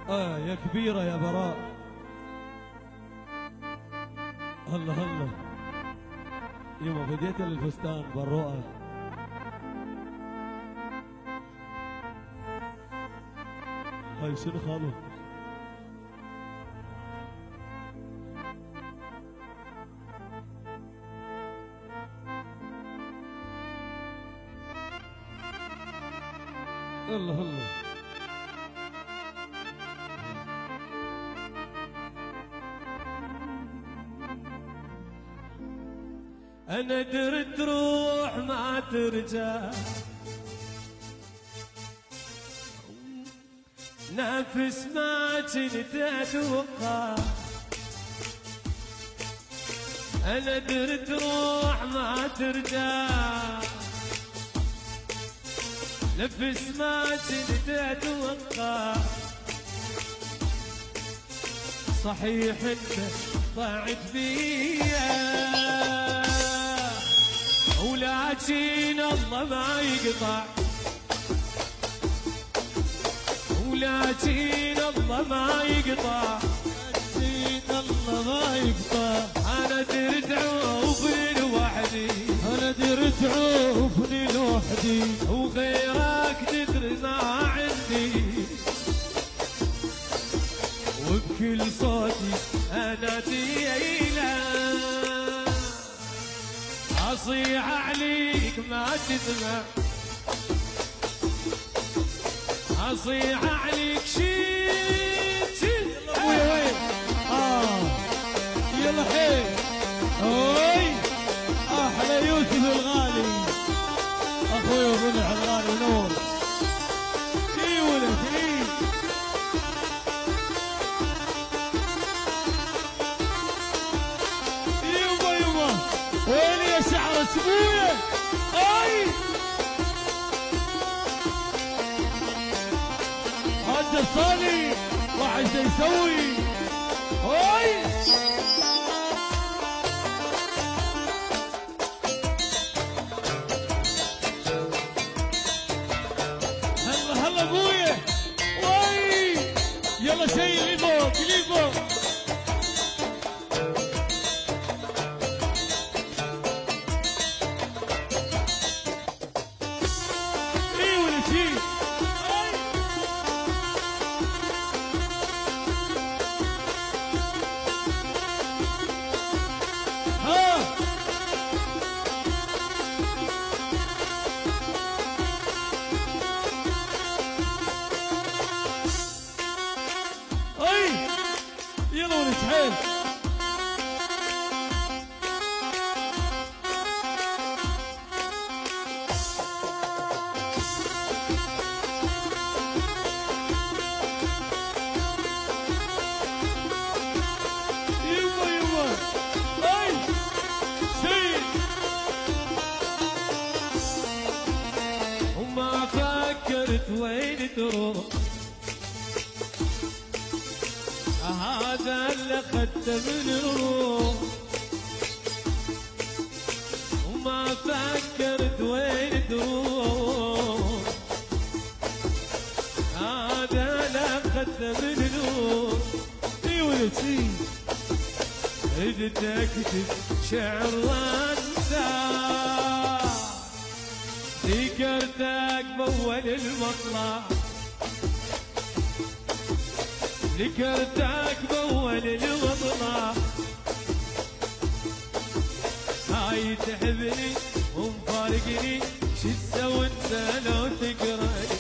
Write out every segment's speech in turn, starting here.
يا كبيرة يا براء. الله الله يما فديت الفستان بالرؤى. هاي شنو خالو؟ الله الله أنا درت تروح ما ترجع، نفس ما كنت أتوقع. أنا درت تروح ما ترجع، نفس ما كنت أتوقع. صحيح انت ضاعت بيا، ولكن الله ما يقطع، ولكن الله ما يقطع، ولكن الله ما يقطع. أنا درت عوفني لوحدي، أنا درت عوفني لوحدي، وغيرك تدري ما عندي. وبكل صوتي أنادي إله، أصيح عليك ما تسمع، أصيح عليك شيل ابويا وين؟ يلا حيل. اوي احلى يوسف الغالي، اخوي وضلع الغالي نور. اي ولد اي يما يما وين يا شعر سبويه؟ اي هذا الصالي واحد يسوي. اي هلا هلا ابويا. وي يلا شيء اللي فوق اللي فوق. اي ولا شيء. يلا ولد حيل. يما يما اي شيء. وما فكرت وين تروح، هذا اللي اخذته من الروح. وما فكرت وين تروح، هذا اللي اخذته من الروح. اي ولد اي ردت اكتب شعر وانسى، ذكرتك باول المطلع، ذكرتك باول المطلع. هاي تحبني ومفارقني، شو تسوي انت لو تقرأني؟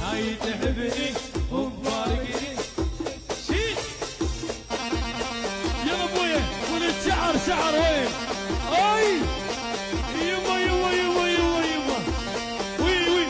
هاي تحبني ومفارقني شي. يلا ابويا ولد شعر شعر وين؟ اي يما يما يما يما يما وي وي.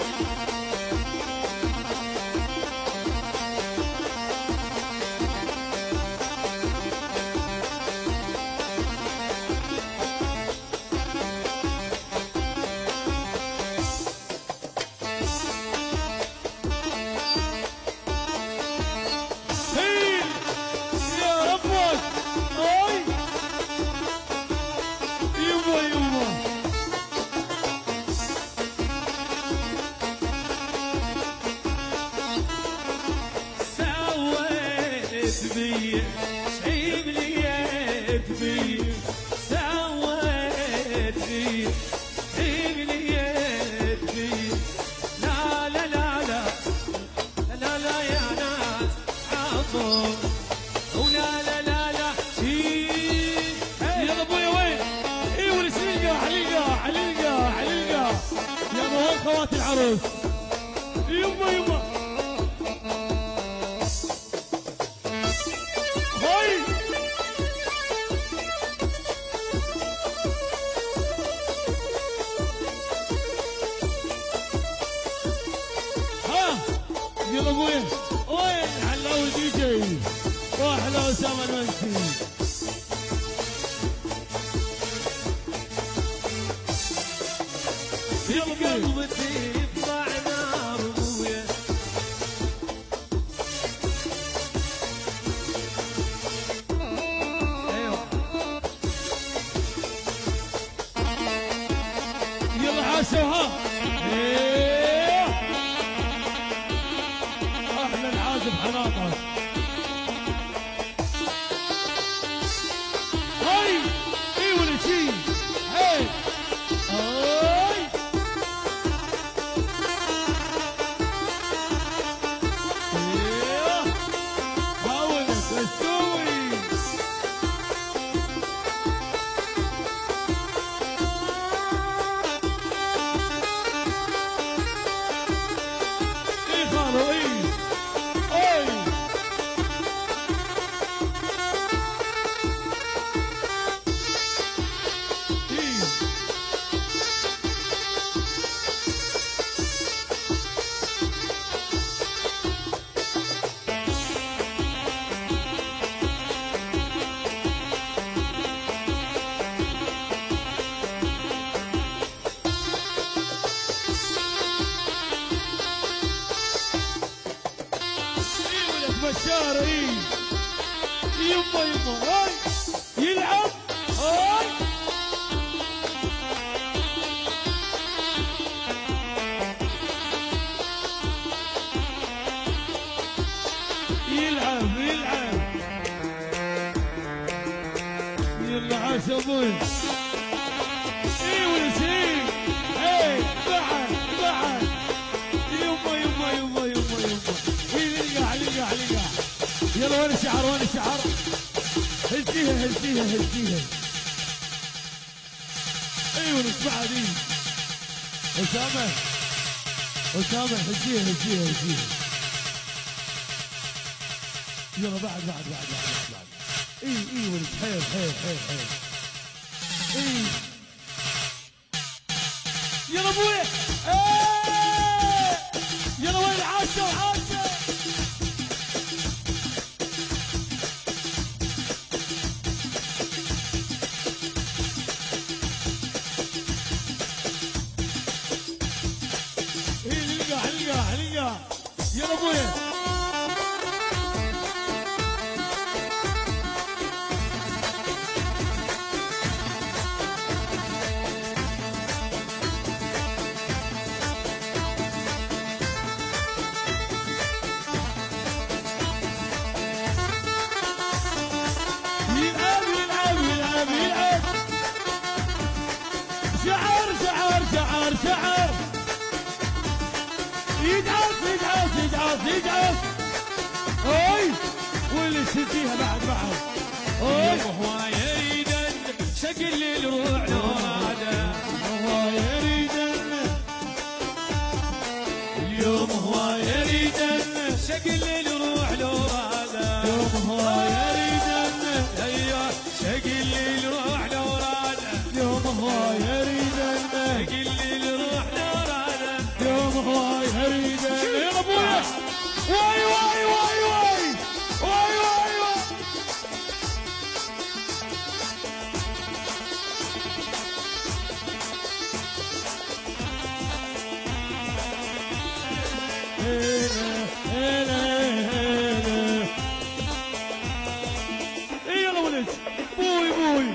يلا ابويا وين حلاوي دي جي واحلى اسامه المنسي. يلا ابويا يطلع نار ابويا ايوه يلا حاسوها ايه احلى العازف حناطه هاي اي ولا شي هاي هاي ايه حاولت ايش تسوي ايه خالو ايه ايه ايه ايه ولد بشار ايه يما يما هاي يلعب هاي يلعب يلعب يلا عاش ابوي ايه ولا شيء ايه بعد بعد يما يما يما يما يما يلقع يلقع يلقع يلا وين الشعر وين الشعر هزيها هزيها هزيها ايوه اسمعها دي اسامه اسامه هزيها هزيها هزيها يلا بعد بعد بعد بعد بعد اي اي ولد حيل حيل حيل حيل اي يلا ابويا ايه يلا وين عاشوا عاشوا ايه نلقى نلقى نلقى يلا ابويا يلعب يلعب يلعب يلعب شعر شعر شعر شعر يدعس يدعس يدعس يدعس اي واللي شديها بعد بعد اي هو يريد شكل الروح لو راده هو يريد اليوم هو يريد شكل الروح لو راده يوم هو يريد ايوه شكل الروح لو راده يوم هو يريد شكل الروح لو راده يوم هو يريد يا ابويا واي واي واي واي واي واي واي هنا هنا هنا ايه يلا ولد بوي بوي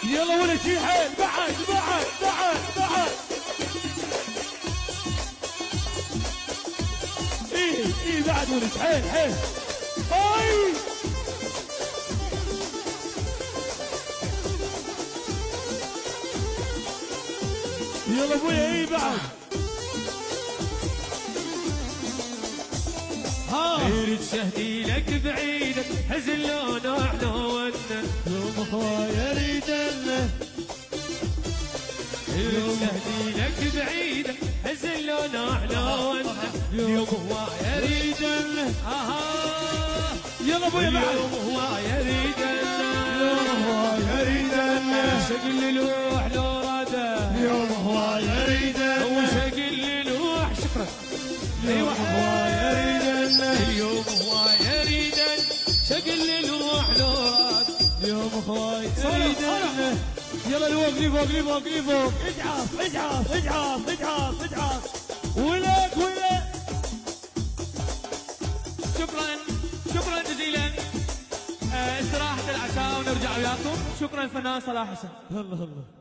يلا ولد شي حيل بعد بعد بعد بعد ايه ايه بعد ولد حيل حيل اي يلا ابويا ايه بعد ها غير شهدي لك بعيدك هزل لونه حلونا يوم هو يريد غير شهدي لك بعيدك هزل لونه حلونا اليوم هو يريد يلا ابويا بعد اليوم هو يريد يوم هو يريد شكل الروح لو راده اليوم هواية اريده وشقل لوح شكرا اليوم هواية اريده اليوم هواية اريده شقل لوح لوراد اليوم هواية اريده يلا لفوق لفوق لفوق لفوق اجعف اجعف اجعف اجعف اجعف ولك ولك شكرا جزيلا. استراحة العشاء ونرجع وياكم. شكرا الفنان صلاح حسن. الله الله